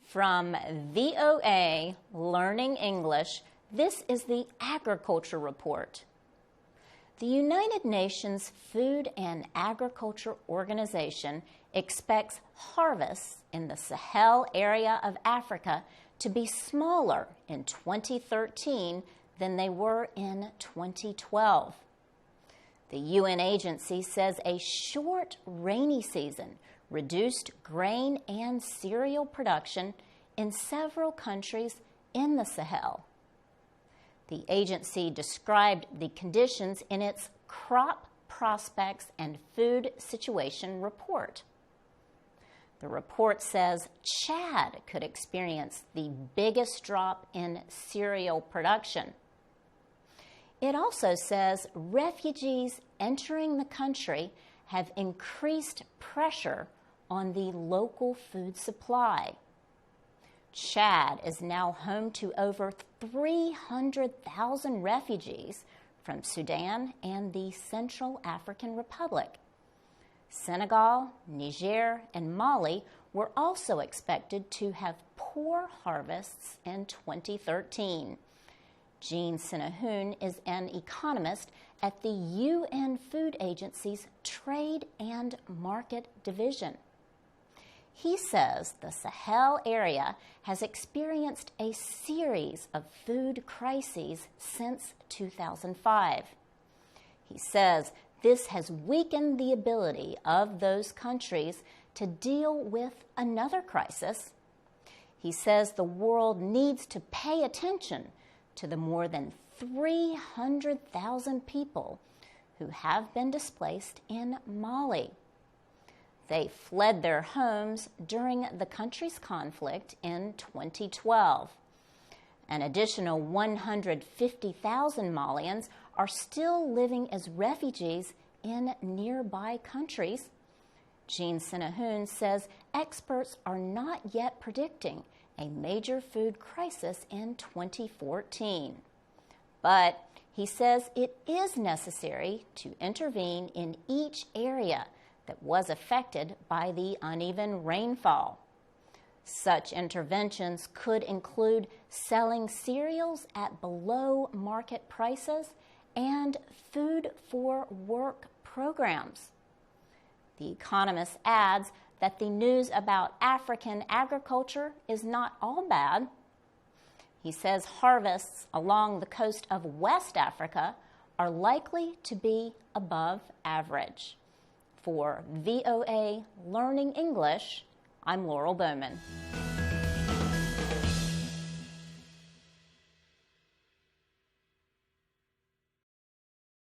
From VOA Learning English, this is the Agriculture Report. The United Nations Food and Agriculture Organization expects harvests in the Sahel area of Africa to be smaller in 2013 than they were in 2012. The UN agency says a short rainy season reduced grain and cereal production in several countries in the Sahel. The agency described the conditions in its Crop Prospects and Food Situation report. The report says Chad could experience the biggest drop in cereal production. It also says refugees entering the country have increased pressure on the local food supply. Chad is now home to over 300,000 refugees from Sudan and the Central African Republic. Senegal, Niger, and Mali were also expected to have poor harvests in 2013. Jean Sinahoon is an economist at the UN Food Agency's Trade and Market Division. He says the Sahel area has experienced a series of food crises since 2005. He says this has weakened the ability of those countries to deal with another crisis. He says the world needs to pay attention to the more than 300,000 people who have been displaced in Mali. They fled their homes during the country's conflict in 2012. An additional 150,000 Malians are still living as refugees in nearby countries. Jean Sinahoon says experts are not yet predicting a major food crisis in 2014. But he says it is necessary to intervene in each area that was affected by the uneven rainfall. Such interventions could include selling cereals at below market prices and food for work programs. The Economist adds that the news about African agriculture is not all bad. He says harvests along the coast of West Africa are likely to be above average. For VOA Learning English, I'm Laurel Bowman.